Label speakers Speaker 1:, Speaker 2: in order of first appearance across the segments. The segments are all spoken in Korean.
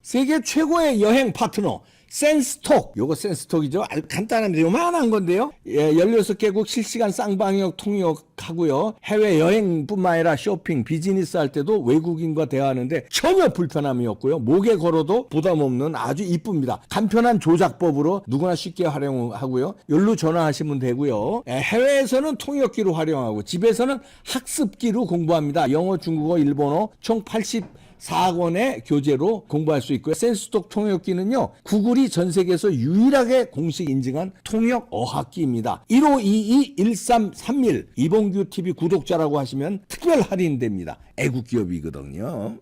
Speaker 1: 세계 최고의 여행 파트너 센스톡. 요거 센스톡이죠. 아주 간단합니다. 요만한 건데요. 예, 16개국 실시간 쌍방역 통역하고요. 해외 여행뿐만 아니라 쇼핑, 비즈니스 할 때도 외국인과 대화하는데 전혀 불편함이 없고요. 목에 걸어도 부담 없는 아주 이쁩니다. 간편한 조작법으로 누구나 쉽게 활용하고요. 여기로 전화하시면 되고요. 예, 해외에서는 통역기로 활용하고 집에서는 학습기로 공부합니다. 영어, 중국어, 일본어 총 84권의 교재로 공부할 수 있고요. 센스톡 통역기는요, 구글이 전 세계에서 유일하게 공식 인증한 통역 어학기입니다. 1522-1331 이봉규 TV 구독자라고 하시면 특별 할인됩니다. 애국 기업이거든요.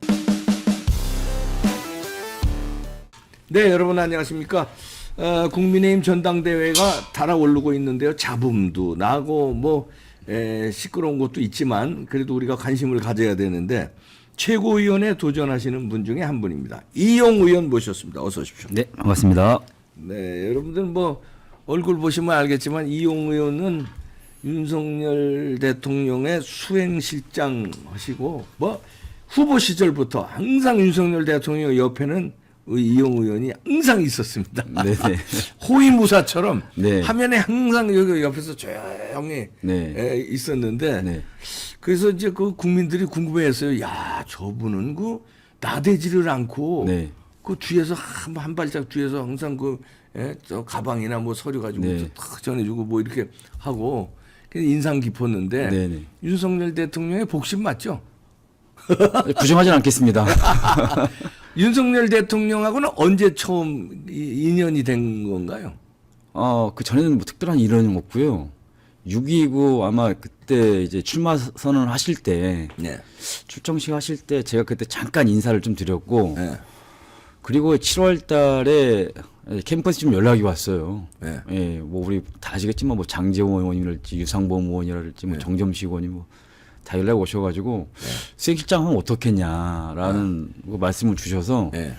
Speaker 1: 네, 여러분 안녕하십니까? 국민의힘 전당대회가 달아오르고 있는데요. 잡음도 나고 시끄러운 것도 있지만 그래도 우리가 관심을 가져야 되는데, 최고위원에 도전하시는 분 중에 한 분입니다. 이용 의원 모셨습니다. 어서 오십시오.
Speaker 2: 네, 반갑습니다.
Speaker 1: 네, 여러분들 얼굴 보시면 알겠지만 이용 의원은 윤석열 대통령의 수행실장 하시고 후보 시절부터 항상 윤석열 대통령 옆에는 이용 의원이 항상 있었습니다.
Speaker 2: 네네.
Speaker 1: 호위무사처럼
Speaker 2: 네.
Speaker 1: 화면에 항상 여기 옆에서 조용히
Speaker 2: 네.
Speaker 1: 있었는데,
Speaker 2: 네.
Speaker 1: 그래서 이제 그 국민들이 궁금해했어요. 야, 저분은 나대지를 않고
Speaker 2: 네.
Speaker 1: 그 뒤에서 한 발짝 뒤에서 항상 저 가방이나 서류 가지고
Speaker 2: 네.
Speaker 1: 탁 전해주고 이렇게 하고 인상 깊었는데,
Speaker 2: 네네.
Speaker 1: 윤석열 대통령의 복심 맞죠?
Speaker 2: 부정하진 않겠습니다.
Speaker 1: 윤석열 대통령하고는 언제 처음 인연이 된 건가요?
Speaker 2: 그 전에는 특별한 일은 없고요. 6.29 아마 그때 이제 출마 선언을 하실 때,
Speaker 1: 네.
Speaker 2: 출정식 하실 때 제가 그때 잠깐 인사를 좀 드렸고,
Speaker 1: 네.
Speaker 2: 그리고 7월 달에 캠퍼스 좀 연락이 왔어요.
Speaker 1: 네.
Speaker 2: 예, 우리 다 아시겠지만 장재원 의원이랄지 유상범 의원이랄지
Speaker 1: 네.
Speaker 2: 정점식 의원이 다 연락 오셔가지고 수행실장 하면 어떻겠냐라는 말씀을 주셔서
Speaker 1: 네.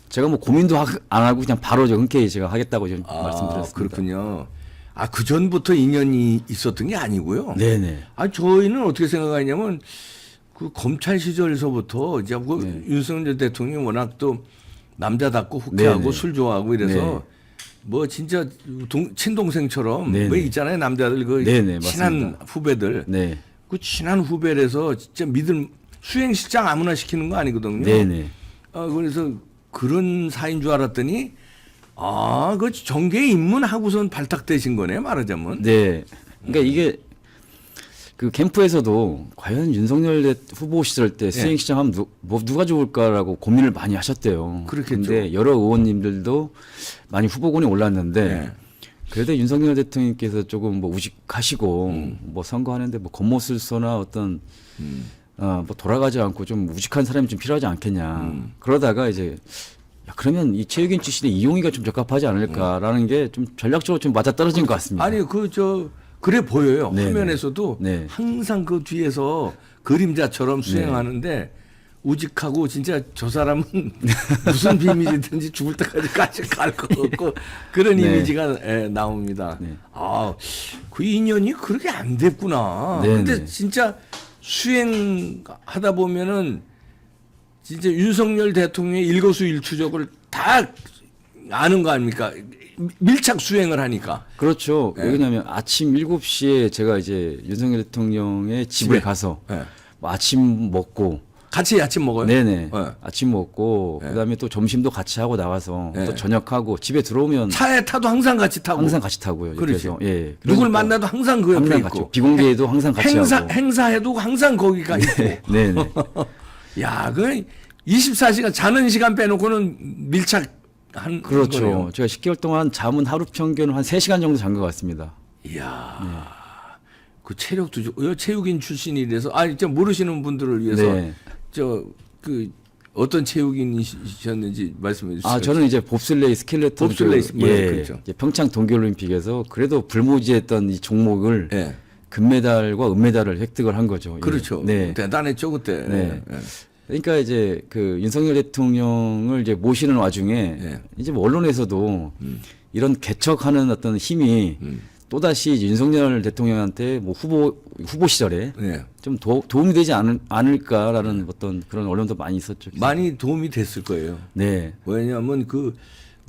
Speaker 2: 제가 고민도 안 하고 그냥 바로 흔쾌히 제가 하겠다고 좀 말씀드렸습니다.
Speaker 1: 그렇군요. 그 전부터 인연이 있었던 게 아니고요.
Speaker 2: 네네.
Speaker 1: 저희는 어떻게 생각하냐면 그 검찰 시절에서부터 이제
Speaker 2: 네.
Speaker 1: 윤석열 대통령이 워낙 또 남자답고 후쾌하고
Speaker 2: 네네.
Speaker 1: 술 좋아하고 이래서 진짜 친동생처럼
Speaker 2: 네네.
Speaker 1: 있잖아요. 남자들
Speaker 2: 네네,
Speaker 1: 친한
Speaker 2: 맞습니다.
Speaker 1: 후배들.
Speaker 2: 네.
Speaker 1: 그 친한 후배라서 진짜 수행실장 아무나 시키는 거 아니거든요.
Speaker 2: 네네.
Speaker 1: 그래서 그런 사이인 줄 알았더니 그 정계에 입문하고선 발탁되신 거네, 말하자면.
Speaker 2: 네. 그러니까 이게 그 캠프에서도 과연 윤석열 후보 시절 때 수행시장 하면 누가 좋을까라고 고민을 많이 하셨대요.
Speaker 1: 그렇겠죠.
Speaker 2: 근데 여러 의원님들도 많이 후보군에 올랐는데
Speaker 1: 네.
Speaker 2: 그래도 윤석열 대통령께서 조금 우직하시고 선거하는데 겉모술소나 어떤 돌아가지 않고 좀 우직한 사람이 좀 필요하지 않겠냐. 그러다가 이제 그러면 이 체육인 출신의 이용희가 좀 적합하지 않을까라는 게 좀 전략적으로 좀 맞아떨어진 것 같습니다.
Speaker 1: 아니 그래 보여요.
Speaker 2: 네네.
Speaker 1: 화면에서도
Speaker 2: 네.
Speaker 1: 항상 그 뒤에서 그림자처럼 수행하는데 우직하고 진짜 저 사람은 무슨 비밀이든지 죽을 때까지 갈 것 같고 그런
Speaker 2: 네.
Speaker 1: 이미지가 나옵니다.
Speaker 2: 네.
Speaker 1: 그 인연이 그렇게 안 됐구나.
Speaker 2: 네네.
Speaker 1: 근데 진짜 수행하다 보면은 진짜 윤석열 대통령의 일거수일투족을 다 아는 거 아닙니까? 밀착 수행을 하니까.
Speaker 2: 그렇죠.
Speaker 1: 네.
Speaker 2: 왜냐하면 아침 7시에 제가 이제 윤석열 대통령의 집에
Speaker 1: 집에?
Speaker 2: 가서
Speaker 1: 네.
Speaker 2: 아침 먹고
Speaker 1: 같이 아침 먹어요?
Speaker 2: 네네.
Speaker 1: 네.
Speaker 2: 아침 먹고 그다음에 또 점심도 같이 하고 나와서
Speaker 1: 네.
Speaker 2: 또 저녁하고 집에 들어오면
Speaker 1: 차에 타도 항상 같이 타고.
Speaker 2: 항상 같이 타고요.
Speaker 1: 그렇죠.
Speaker 2: 옆에서. 예.
Speaker 1: 누굴
Speaker 2: 그러니까
Speaker 1: 만나도 항상 그 옆에
Speaker 2: 항상
Speaker 1: 있고.
Speaker 2: 같이 비공개에도 항상 같이 하고.
Speaker 1: 행사해도 항상 거기가 있고.
Speaker 2: 네네.
Speaker 1: 야, 24시간 자는 시간 빼놓고는 밀착한
Speaker 2: 그렇죠.
Speaker 1: 거네요.
Speaker 2: 제가 10개월 동안 잠은 하루 평균 한 3시간 정도 잔 것 같습니다.
Speaker 1: 이야. 그 체력도 체육인 출신이라서 진짜 모르시는 분들을 위해서
Speaker 2: 네.
Speaker 1: 어떤 체육인이셨는지 말씀해 주세요.
Speaker 2: 저는 이제 봅슬레이 스켈레톤
Speaker 1: 봅슬레이 그렇죠.
Speaker 2: 이제 평창 동계올림픽에서 그래도 불모지했던 이 종목을
Speaker 1: 예.
Speaker 2: 금메달과 은메달을 획득을 한 거죠. 예.
Speaker 1: 그렇죠.
Speaker 2: 네.
Speaker 1: 대단했죠 그때.
Speaker 2: 네.
Speaker 1: 예.
Speaker 2: 그러니까 이제 그 윤석열 대통령을 이제 모시는 와중에
Speaker 1: 예.
Speaker 2: 이제 언론에서도 이런 개척하는 어떤 힘이 또다시 이제 윤석열 대통령한테 후보 시절에
Speaker 1: 네.
Speaker 2: 좀 좀 도움이 되지 않을까라는 어떤 그런 언론도 많이 있었죠.
Speaker 1: 많이 도움이 됐을 거예요.
Speaker 2: 네.
Speaker 1: 왜냐하면 그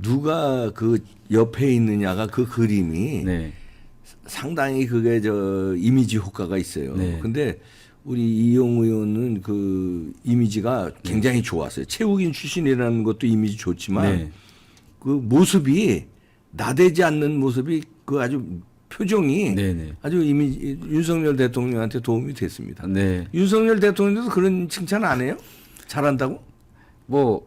Speaker 1: 누가 그 옆에 있느냐가 그 그림이
Speaker 2: 네.
Speaker 1: 상당히 그게 저 이미지 효과가 있어요.
Speaker 2: 네.
Speaker 1: 근데 우리 이용 의원은 그 이미지가 굉장히 좋았어요. 체육인 출신이라는 것도 이미지 좋지만
Speaker 2: 네.
Speaker 1: 그 모습이 나대지 않는 모습이 그 아주 표정이
Speaker 2: 네네.
Speaker 1: 아주 이미지 윤석열 대통령한테 도움이 됐습니다.
Speaker 2: 네.
Speaker 1: 윤석열 대통령도 그런 칭찬 안 해요? 잘한다고?
Speaker 2: 뭐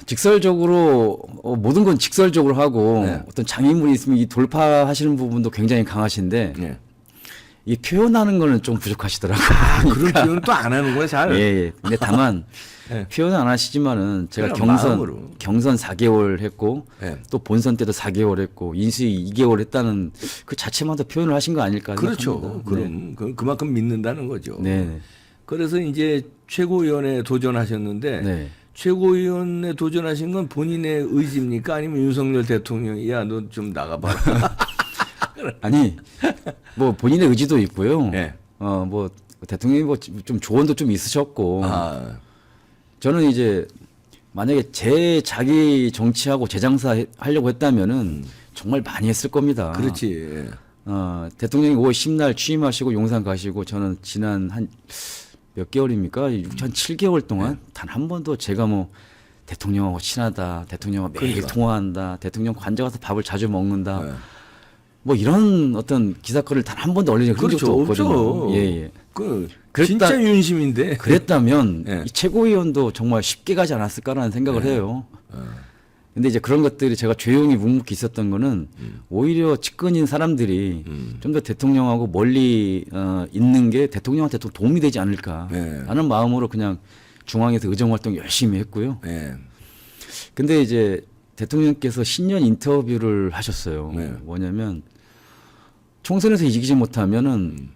Speaker 2: 직설적으로 모든 건 직설적으로 하고
Speaker 1: 네.
Speaker 2: 어떤 장애물이 있으면 이 돌파하시는 부분도 굉장히 강하신데
Speaker 1: 네.
Speaker 2: 이 표현하는 거는 좀 부족하시더라고요.
Speaker 1: 그런 표현 또 안 하는 거야 잘.
Speaker 2: 예, 예. 근데 다만
Speaker 1: 네.
Speaker 2: 표현은 안 하시지만은 제가
Speaker 1: 그냥 마음으로.
Speaker 2: 경선 4개월 했고
Speaker 1: 네.
Speaker 2: 또 본선 때도 4개월 했고 인수위 2개월 했다는 그 자체만도 표현을 하신 거 아닐까
Speaker 1: 그렇죠.
Speaker 2: 생각합니다.
Speaker 1: 그럼 그만큼 믿는다는 거죠.
Speaker 2: 네. 네.
Speaker 1: 그래서 이제 최고위원에 도전하셨는데
Speaker 2: 네.
Speaker 1: 최고위원에 도전하신 건 본인의 의지입니까? 아니면 윤석열 대통령이 야 너 좀 나가봐라.
Speaker 2: 아니 뭐 본인의 의지도 있고요.
Speaker 1: 네.
Speaker 2: 뭐 대통령이 뭐 좀 조언도 좀 있으셨고
Speaker 1: 아,
Speaker 2: 저는 이제 만약에 자기 정치하고 재장사 하려고 했다면은 정말 많이 했을 겁니다.
Speaker 1: 그렇지.
Speaker 2: 대통령이 5월 10날 취임하시고 용산 가시고 저는 지난 한 몇 개월입니까? 한 7개월 동안 단 한 번도 제가 뭐 대통령하고 친하다, 대통령하고 매일
Speaker 1: 그러니까.
Speaker 2: 통화한다, 대통령 관저 가서 밥을 자주 먹는다.
Speaker 1: 네.
Speaker 2: 뭐 이런 어떤 기사거리를 단 한 번도 올린 적이
Speaker 1: 그렇죠.
Speaker 2: 없거든요.
Speaker 1: 없죠.
Speaker 2: 예, 예. 그랬다-
Speaker 1: 진짜 윤심인데.
Speaker 2: 그랬다면
Speaker 1: 예.
Speaker 2: 이 최고위원도 정말 쉽게 가지 않았을까라는 생각을 해요. 근데 이제 그런 것들이 제가 조용히 묵묵히 있었던 거는 오히려 측근인 사람들이 좀 더 대통령하고 멀리 있는 게 대통령한테 더 도움이 되지 않을까라는 마음으로 그냥 중앙에서 의정 활동 열심히 했고요.
Speaker 1: 네.
Speaker 2: 근데 이제 대통령께서 신년 인터뷰를 하셨어요.
Speaker 1: 네.
Speaker 2: 뭐냐면 총선에서 이기지 못하면은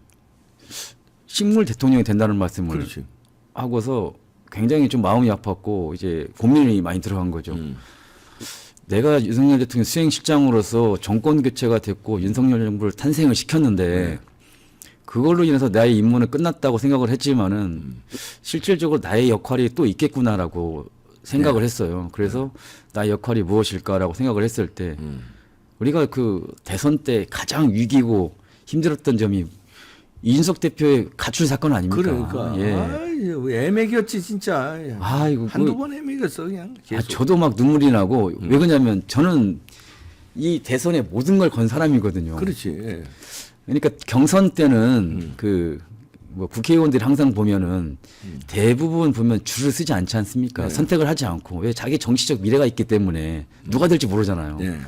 Speaker 2: 식물 대통령이 된다는 말씀을
Speaker 1: 그렇지.
Speaker 2: 하고서 굉장히 좀 마음이 아팠고 이제 고민이 많이 들어간 거죠. 내가 윤석열 대통령 수행실장으로서 정권 교체가 됐고 윤석열 정부를 탄생을 시켰는데 그걸로 인해서 나의 임무는 끝났다고 생각을 했지만은 실질적으로 나의 역할이 또 있겠구나라고 생각을 했어요. 그래서 나의 역할이 무엇일까라고 생각을 했을 때 우리가 그 대선 때 가장 위기고 힘들었던 점이 이준석 대표의 가출 사건 아닙니까?
Speaker 1: 그러니까.
Speaker 2: 예.
Speaker 1: 아이, 애매겼지 진짜.
Speaker 2: 이거
Speaker 1: 한두 번 애매겼어 그냥. 계속.
Speaker 2: 저도 막 눈물이 나고 왜 그러냐면 저는 이 대선에 모든 걸 건 사람이거든요.
Speaker 1: 그렇지.
Speaker 2: 그러니까 경선 때는 그 뭐 국회의원들이 항상 보면은 대부분 보면 줄을 쓰지 않지 않습니까? 선택을 하지 않고 왜 자기 정치적 미래가 있기 때문에 누가 될지 모르잖아요.
Speaker 1: 네.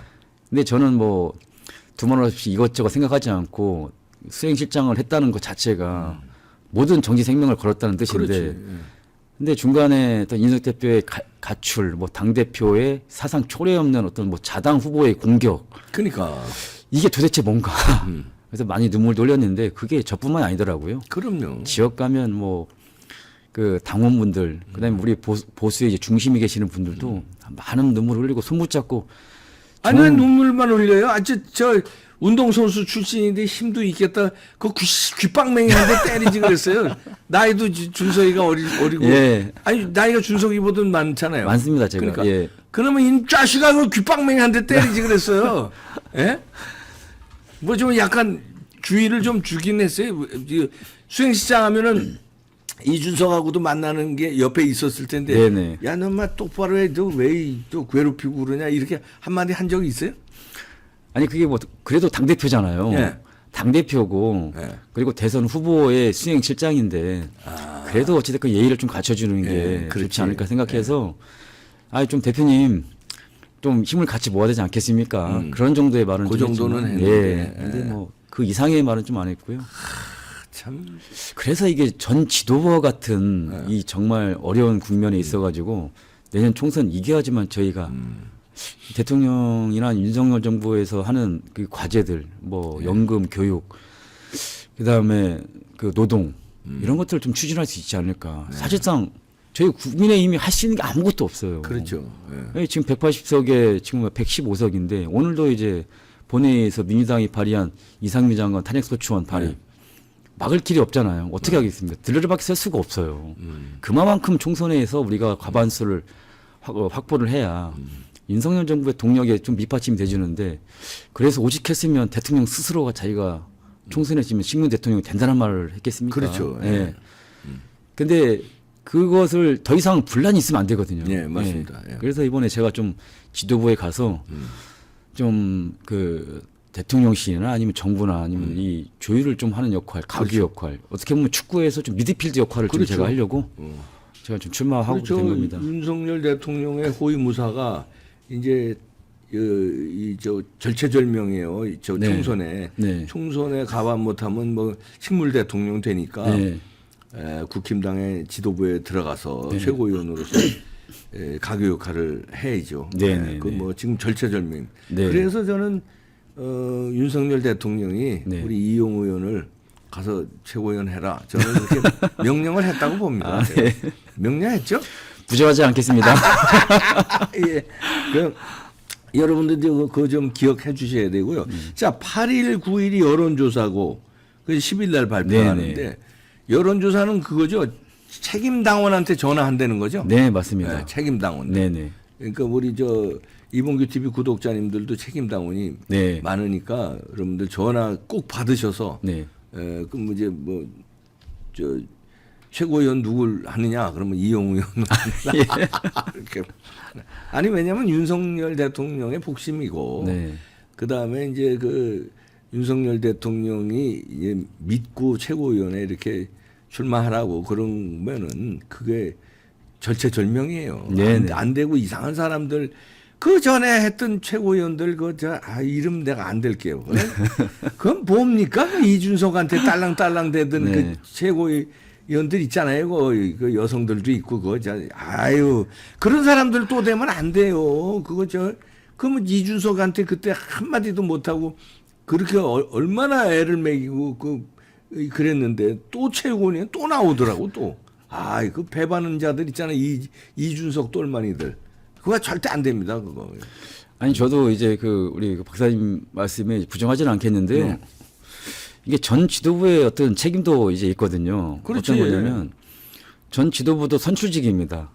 Speaker 2: 근데 저는 뭐 두말 없이 이것저것 생각하지 않고 수행실장을 했다는 것 자체가 모든 정치 생명을 걸었다는 뜻인데
Speaker 1: 그렇지.
Speaker 2: 근데 중간에 어떤 이준석 대표의 가출, 뭐 당대표의 사상 초래 없는 어떤 뭐 자당 후보의 공격
Speaker 1: 그러니까.
Speaker 2: 이게 도대체 뭔가 그래서 많이 눈물 돌렸는데 그게 저뿐만이 아니더라고요.
Speaker 1: 그럼요.
Speaker 2: 지역 가면 뭐 그 당원분들 그다음에 우리 보수의 이제 중심에 계시는 분들도 많은 눈물 흘리고 손 붙잡고
Speaker 1: 아니 왜 눈물만 흘려요? 저 운동선수 출신인데 힘도 있겠다. 그 귓방맹이한테 때리지 그랬어요. 나이도 준석이가 어리고.
Speaker 2: 예.
Speaker 1: 아니 나이가 준석이보다 많잖아요.
Speaker 2: 많습니다 제가.
Speaker 1: 그러니까.
Speaker 2: 예.
Speaker 1: 그러면 이 자식아 그 귓방맹이한테 때리지 그랬어요. 예? 뭐 좀 약간 주의를 좀 주긴 했어요. 수행시장 하면은 이준석하고도 만나는 게 옆에 있었을 텐데.
Speaker 2: 네네.
Speaker 1: 야, 너 마 똑바로 해. 너 왜 또 괴롭히고 그러냐. 이렇게 한마디 한 적이 있어요?
Speaker 2: 아니 그게 뭐 그래도 당 대표잖아요.
Speaker 1: 예.
Speaker 2: 당 대표고
Speaker 1: 예.
Speaker 2: 그리고 대선 후보의 수행실장인데 그래도 어찌됐건 예의를 좀 갖춰주는 게
Speaker 1: 예, 그렇지.
Speaker 2: 좋지 않을까 생각해서 좀 대표님 좀 힘을 같이 모아야 되지 않겠습니까? 그런 정도의 말은
Speaker 1: 그
Speaker 2: 좀
Speaker 1: 정도는
Speaker 2: 했지만,
Speaker 1: 했는데.
Speaker 2: 예. 근데 뭐 그 이상의 말은 좀 안 했고요.
Speaker 1: 참.
Speaker 2: 그래서 이게 전 지도부와 같은 이 정말 어려운 국면에 있어가지고 내년 총선 이겨야지만 저희가 대통령이나 윤석열 정부에서 하는 그 과제들, 뭐 연금, 교육, 그다음에 그 노동 이런 것들을 좀 추진할 수 있지 않을까. 사실상 저희 국민의힘이 할 수 있는 게 아무것도 없어요.
Speaker 1: 그렇죠. 예.
Speaker 2: 예, 지금 180석에 지금 115석인데 오늘도 이제 본회의에서 민주당이 발의한 이상민 장관 탄핵소추안 발의. 막을 길이 없잖아요. 어떻게 하겠습니까? 들러리밖에 쓸 수가 없어요. 그만큼 총선에서 우리가 과반수를 확보를 해야 윤석열 정부의 동력에 좀 밑받침이 돼주는데 그래서 오직했으면 대통령 스스로가 자기가 총선에 지면 식민 대통령이 된다는 말을 했겠습니까?
Speaker 1: 그렇죠. 예.
Speaker 2: 예. 근데 그것을 더 이상 분란이 있으면 안 되거든요.
Speaker 1: 예, 맞습니다. 예.
Speaker 2: 그래서 이번에 제가 좀 지도부에 가서 좀 그 대통령실이나 아니면 정부나 아니면 이 조율을 좀 하는 역할, 가교
Speaker 1: 그렇죠.
Speaker 2: 역할, 어떻게 보면 축구에서 좀 미드필드 역할을 좀
Speaker 1: 그렇죠.
Speaker 2: 제가 하려고 제가 좀 출마하고
Speaker 1: 그렇죠.
Speaker 2: 된 겁니다.
Speaker 1: 윤석열 대통령의 호위무사가 이제 저 절체절명이에요. 저
Speaker 2: 네.
Speaker 1: 총선에
Speaker 2: 네.
Speaker 1: 총선에 가반 못하면 뭐 식물 대통령 되니까
Speaker 2: 네.
Speaker 1: 국힘당의 지도부에 들어가서
Speaker 2: 네.
Speaker 1: 최고위원으로서 가교 역할을 해야죠.
Speaker 2: 네, 네,
Speaker 1: 그 뭐 지금 절체절명.
Speaker 2: 네.
Speaker 1: 그래서 저는 윤석열 대통령이
Speaker 2: 네.
Speaker 1: 우리 이용 의원을 가서 최고위원 해라. 저는 그렇게 명령을 했다고 봅니다.
Speaker 2: 아, 네.
Speaker 1: 명령했죠?
Speaker 2: 부정하지 않겠습니다.
Speaker 1: 예. 그 여러분들도 그거 좀 기억해 주셔야 되고요. 자, 8일, 9일이 여론조사고, 그 10일 날 발표하는데,
Speaker 2: 네네.
Speaker 1: 여론조사는 그거죠. 책임 당원한테 전화한다는 거죠.
Speaker 2: 네, 맞습니다.
Speaker 1: 네, 책임 당원.
Speaker 2: 네네.
Speaker 1: 그러니까 우리 저 이봉규 TV 구독자님들도 책임 당원이
Speaker 2: 네.
Speaker 1: 많으니까 여러분들 전화 꼭 받으셔서,
Speaker 2: 네.
Speaker 1: 그럼 이제 뭐 저 최고위원 누굴 하느냐 그러면 이용우 의원 이렇게 아니 왜냐하면 윤석열 대통령의 복심이고
Speaker 2: 네.
Speaker 1: 그 다음에 이제 그 윤석열 대통령이 이제 믿고 최고위원에 이렇게 출마하라고 그러면은 그게 절체절명이에요.
Speaker 2: 네네.
Speaker 1: 안 되고 이상한 사람들 그 전에 했던 최고위원들 이름 내가 안 될게요. 그건 뭡니까? 그 이준석한테 딸랑딸랑 대던
Speaker 2: 네.
Speaker 1: 그 최고위원들 있잖아요. 그 여성들도 있고 아유 그런 사람들 또 되면 안 돼요. 그러면 이준석한테 그때 한 마디도 못 하고 그렇게 얼마나 애를 먹이고 그랬는데 또 최고위원 또 나오더라고 또. 그 배반은 자들 있잖아요. 이준석 똘마니들. 그거 절대 안 됩니다, 그거.
Speaker 2: 아니 저도 이제 우리 박사님 말씀에 부정하지는 않겠는데요. 이게 전 지도부의 어떤 책임도 이제 있거든요.
Speaker 1: 그렇지.
Speaker 2: 어떤 거냐면 전 지도부도 선출직입니다.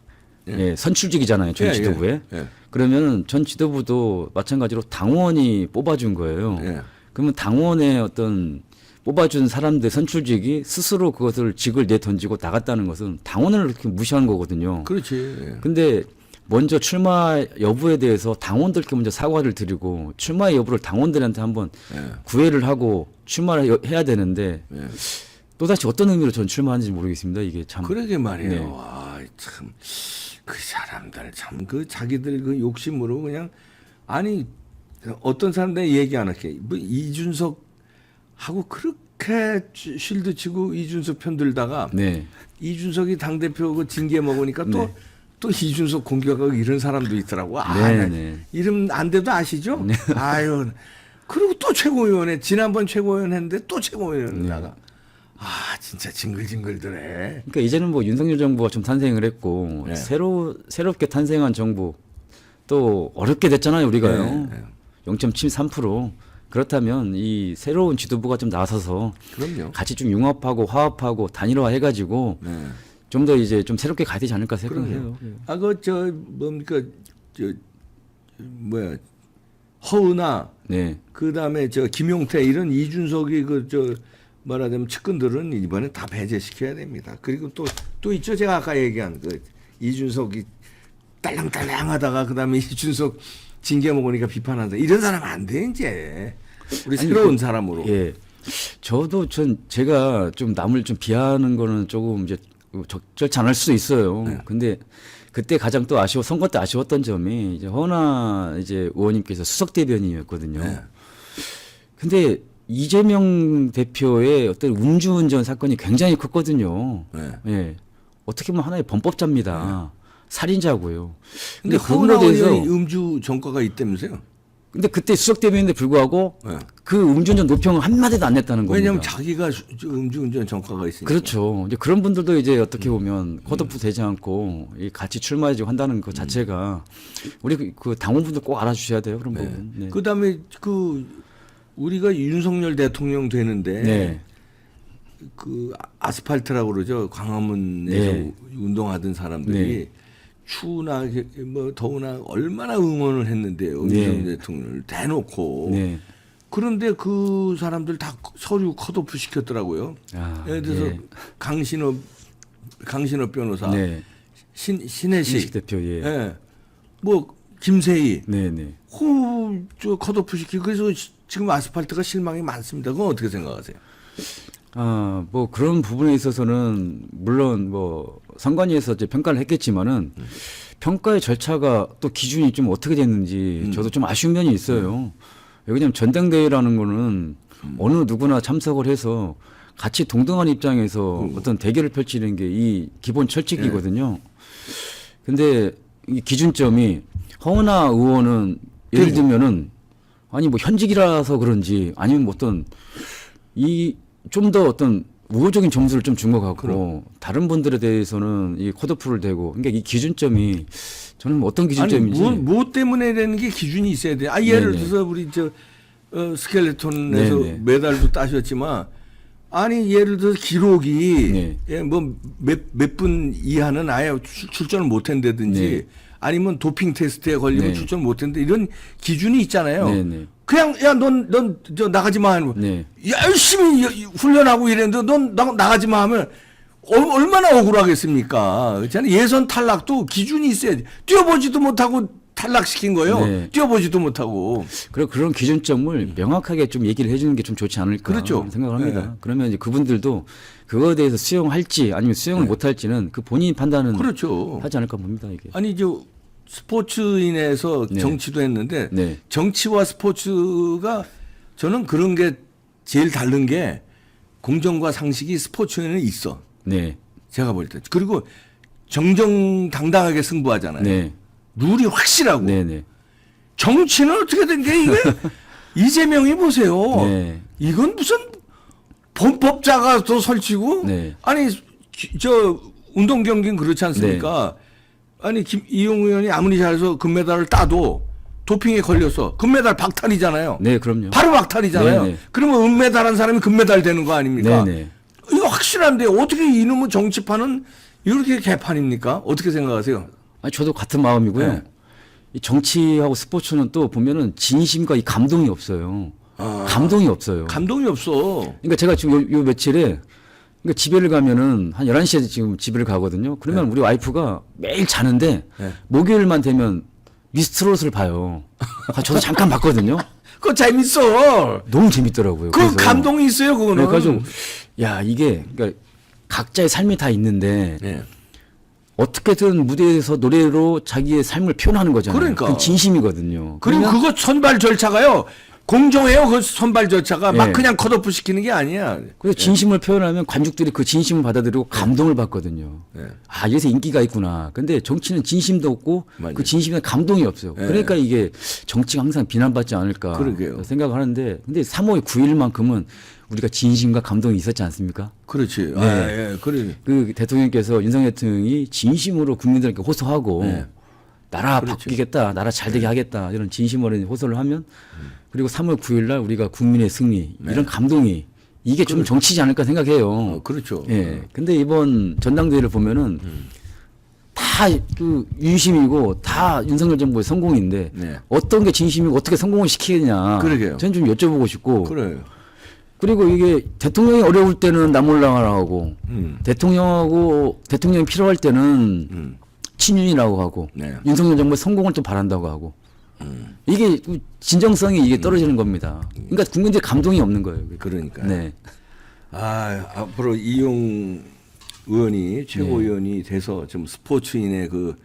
Speaker 2: 예, 선출직이잖아요, 전
Speaker 1: 예,
Speaker 2: 지도부에.
Speaker 1: 예.
Speaker 2: 그러면 전 지도부도 마찬가지로 당원이 뽑아준 거예요.
Speaker 1: 예.
Speaker 2: 그러면 당원의 어떤 뽑아준 사람들 선출직이 스스로 그것을 직을 내던지고 나갔다는 것은 당원을 이렇게 무시한 거거든요.
Speaker 1: 그렇지. 예.
Speaker 2: 근데 먼저 출마 여부에 대해서 당원들께 먼저 사과를 드리고 출마 여부를 당원들한테 한번 구애를 하고 출마를 해야 되는데 또다시 어떤 의미로 전 출마하는지 모르겠습니다. 이게 참.
Speaker 1: 그러게 말이에요.
Speaker 2: 네.
Speaker 1: 와, 참. 그 사람들 참 자기들 그 욕심으로 그냥 아니 어떤 사람들 얘기 안 할게. 뭐 이준석 하고 그렇게 쉴드 치고 이준석 편들다가
Speaker 2: 네.
Speaker 1: 이준석이 당대표 그 징계 먹으니까
Speaker 2: 네.
Speaker 1: 또 이준석 공격하고 이런 사람도 있더라고.
Speaker 2: 네.
Speaker 1: 이름 안 돼도 아시죠? 아유. 그리고 또 최고위원회 지난번 최고위원 했는데 또 최고위원 나가. 진짜 징글징글더래.
Speaker 2: 그러니까 이제는 뭐 윤석열 정부가 좀 탄생을 했고
Speaker 1: 네.
Speaker 2: 새롭게 탄생한 정부 또 어렵게 됐잖아요, 우리가요.
Speaker 1: 네.
Speaker 2: 0.73%. 그렇다면 이 새로운 지도부가 좀 나서서
Speaker 1: 그럼요.
Speaker 2: 같이 좀 융합하고 화합하고 단일화 해가지고 좀 더 이제 좀 새롭게 가야 되지 않을까 생각해요.
Speaker 1: 뭡니까 허은아
Speaker 2: 네.
Speaker 1: 그다음에 김용태 이런 이준석이 말하자면 측근들은 이번에 다 배제시켜야 됩니다. 그리고 또 있죠. 제가 아까 얘기한 이준석이 딸랑딸랑하다가 그다음에 이준석 징계 먹으니까 비판한다. 이런 사람 안 돼 이제. 우리 새로운 사람으로.
Speaker 2: 예. 저도 제가 좀 남을 좀 비하하는 거는 조금 이제 적절치 않을 수도 있어요. 근데 그때 가장 또 선거 때 아쉬웠던 점이 이제 허나 이제 의원님께서 수석 대변인이었거든요. 근데 이재명 대표의 어떤 음주운전 사건이 굉장히 컸거든요. 예. 어떻게 보면 하나의 범법자입니다. 살인자고요.
Speaker 1: 근데
Speaker 2: 그거에
Speaker 1: 허은아
Speaker 2: 대해서
Speaker 1: 의원이 음주 전과가 있다면서요?
Speaker 2: 근데 그때 수석 대변인인데 불구하고 그 음주운전 노평을 한 마디도 안 냈다는 겁니다.
Speaker 1: 왜냐하면 자기가 음주운전 전과가 있으니까.
Speaker 2: 그렇죠. 이제 그런 분들도 이제 어떻게 보면 컷오프 되지 않고 같이 출마해지고 한다는 것 자체가 우리 그 당원분들 꼭 알아주셔야 돼요. 그런 부분. 네.
Speaker 1: 그다음에 우리가 윤석열 대통령 되는데 그 아스팔트라고 그러죠. 광화문에서
Speaker 2: 네.
Speaker 1: 운동하던 사람들이
Speaker 2: 네.
Speaker 1: 추우나 뭐 더우나 얼마나 응원을 했는데요.
Speaker 2: 네.
Speaker 1: 윤석열 대통령을 대놓고.
Speaker 2: 네.
Speaker 1: 그런데 그 사람들 다 서류 컷오프 시켰더라고요.
Speaker 2: 아,
Speaker 1: 예를 들어서
Speaker 2: 예.
Speaker 1: 강신업 변호사,
Speaker 2: 네.
Speaker 1: 신혜식,
Speaker 2: 신식 대표 예.
Speaker 1: 예. 뭐 김세희,
Speaker 2: 네, 네.
Speaker 1: 저 컷오프 시키고 그래서 지금 아스팔트가 실망이 많습니다. 그건 어떻게 생각하세요?
Speaker 2: 아, 뭐 그런 부분에 있어서는 물론 뭐 선관위에서 이제 평가를 했겠지만은 평가의 절차가 또 기준이 좀 어떻게 됐는지 저도 좀 아쉬운 면이 있어요. 왜냐하면 전당대회라는 거는 어느 누구나 참석을 해서 같이 동등한 입장에서 어떤 대결을 펼치는 게 이 기본 철칙이거든요. 근데 이 기준점이 허은하 의원은 예를 들면은 아니 뭐 현직이라서 그런지 아니면 뭐 어떤 이 좀 더 어떤 우호적인 점수를 좀 준 것 같고 다른 분들에 대해서는 이 컷오프를 대고 그러니까 이 기준점이 저는 뭐 어떤 기준점인지
Speaker 1: 아니, 뭐 때문에라는 게 기준이 있어야 돼. 아 예를
Speaker 2: 네네.
Speaker 1: 들어서 우리 스켈레톤에서
Speaker 2: 네네.
Speaker 1: 메달도 따셨지만 아니 예를 들어서 기록이
Speaker 2: 네.
Speaker 1: 예, 뭐 몇 분 이하는 아예 출전을 못한다든지
Speaker 2: 네.
Speaker 1: 아니면 도핑 테스트에 걸리면
Speaker 2: 네.
Speaker 1: 출전 못한다 이런 기준이 있잖아요.
Speaker 2: 네네.
Speaker 1: 그냥 야 넌 저 나가지 마 하는 거.
Speaker 2: 네.
Speaker 1: 열심히 훈련하고 이랬는데 넌 나가지 마 하면 얼마나 억울하겠습니까? 그렇잖아요. 예선 탈락도 기준이 있어야지. 뛰어보지도 못하고 탈락시킨 거예요.
Speaker 2: 네.
Speaker 1: 뛰어보지도 못하고.
Speaker 2: 그리고 그런 기준점을 명확하게 좀 얘기를 해주는 게 좀 좋지 않을까
Speaker 1: 그렇죠.
Speaker 2: 생각을 합니다.
Speaker 1: 네.
Speaker 2: 그러면 이제 그분들도 그거에 대해서 수용할지 아니면 수용을 못할지는 그 본인이 판단은
Speaker 1: 그렇죠.
Speaker 2: 하지 않을까 봅니다. 이게.
Speaker 1: 아니 스포츠인에서
Speaker 2: 네.
Speaker 1: 정치도 했는데
Speaker 2: 네.
Speaker 1: 정치와 스포츠가 저는 그런 게 제일 다른 게 공정과 상식이 스포츠에는 있어.
Speaker 2: 네.
Speaker 1: 제가 볼 때. 그리고 정정당당하게 승부하잖아요.
Speaker 2: 네.
Speaker 1: 룰이 확실하고.
Speaker 2: 네네.
Speaker 1: 정치는 어떻게 된 게 이게 이재명이 보세요.
Speaker 2: 네.
Speaker 1: 이건 무슨 범법자가 또 설치고
Speaker 2: 네.
Speaker 1: 아니 저 운동 경기는 그렇지 않습니까? 아니 이용 의원이 아무리 잘해서 금메달을 따도 도핑에 걸려서 금메달 박탈이잖아요.
Speaker 2: 네, 그럼요.
Speaker 1: 바로 박탈이잖아요.
Speaker 2: 네네.
Speaker 1: 그러면 은메달한 사람이 금메달 되는 거 아닙니까?
Speaker 2: 네네.
Speaker 1: 이거 확실한데 어떻게 이놈의 정치판은 이렇게 개판입니까? 어떻게 생각하세요?
Speaker 2: 아니, 저도 같은 마음이고요.
Speaker 1: 네.
Speaker 2: 이 정치하고 스포츠는 또 보면은 진심과 이 감동이 없어요. 감동이 없어요.
Speaker 1: 감동이 없어.
Speaker 2: 그러니까 제가 지금 요 며칠에 그러니까 집에를 가면은 한 11시에 지금 집을 가거든요. 그러면 우리 와이프가 매일 자는데
Speaker 1: 네.
Speaker 2: 목요일만 되면 미스트롯을 봐요. 저도 잠깐 봤거든요.
Speaker 1: 그거 재밌어.
Speaker 2: 너무 재밌더라고요.
Speaker 1: 그 감동이 있어요, 그거는.
Speaker 2: 그래가지고 야 이게 그러니까 각자의 삶이 다 있는데
Speaker 1: 네.
Speaker 2: 어떻게든 무대에서 노래로 자기의 삶을 표현하는 거잖아요.
Speaker 1: 그러니까.
Speaker 2: 그건 진심이거든요.
Speaker 1: 그리고
Speaker 2: 그러면
Speaker 1: 그거 선발 절차가요. 공정해요. 그 선발 절차가 막
Speaker 2: 네.
Speaker 1: 그냥 컷오프 시키는 게 아니야.
Speaker 2: 그래서 진심을 표현하면 관중들이 그 진심을 받아들이고 감동을 받거든요.
Speaker 1: 네.
Speaker 2: 아, 여기서 인기가 있구나. 근데 정치는 진심도 없고
Speaker 1: 맞아요.
Speaker 2: 그 진심에 감동이 없어요.
Speaker 1: 네.
Speaker 2: 그러니까 이게 정치가 항상 비난받지 않을까
Speaker 1: 그러게요.
Speaker 2: 생각을 하는데 근데 3월 9일만큼은 우리가 진심과 감동이 있었지 않습니까?
Speaker 1: 그렇지.
Speaker 2: 네.
Speaker 1: 아, 예. 그래.
Speaker 2: 그 대통령께서 윤석열 대통령이 진심으로 국민들에게 호소하고
Speaker 1: 네.
Speaker 2: 나라
Speaker 1: 그렇죠.
Speaker 2: 바뀌겠다, 나라 잘 되게 하겠다 이런 진심어린 호소를 하면 그리고 3월 9일 날 우리가 국민의 승리 이런 감동이 이게 좀 정치지 않을까 생각해요.
Speaker 1: 그렇죠.
Speaker 2: 예. 근데 이번 전당대회를 보면은 다 그 유심이고 다 윤석열 정부의 성공인데
Speaker 1: 네.
Speaker 2: 어떤 게 진심이고 어떻게 성공을 시키느냐.
Speaker 1: 그러게요.
Speaker 2: 저는 좀 여쭤보고 싶고.
Speaker 1: 그래요.
Speaker 2: 그리고 이게 대통령이 어려울 때는 나몰라라 하고
Speaker 1: 음.
Speaker 2: 대통령이 필요할 때는 친윤이라고 하고
Speaker 1: 네.
Speaker 2: 윤석열 정부의 성공을 또 바란다고 하고 이게 진정성이 이게 떨어지는 겁니다. 그러니까 국민들 감동이 없는 거예요.
Speaker 1: 그러니까.
Speaker 2: 네.
Speaker 1: 아, 앞으로 이용 의원이 최고위원이 돼서 좀 스포츠인의 그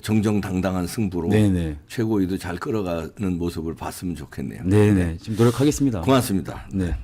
Speaker 1: 정정당당한 승부로
Speaker 2: 네네.
Speaker 1: 최고위도 잘 끌어가는 모습을 봤으면 좋겠네요.
Speaker 2: 네네. 지금 노력하겠습니다.
Speaker 1: 고맙습니다.
Speaker 2: 네.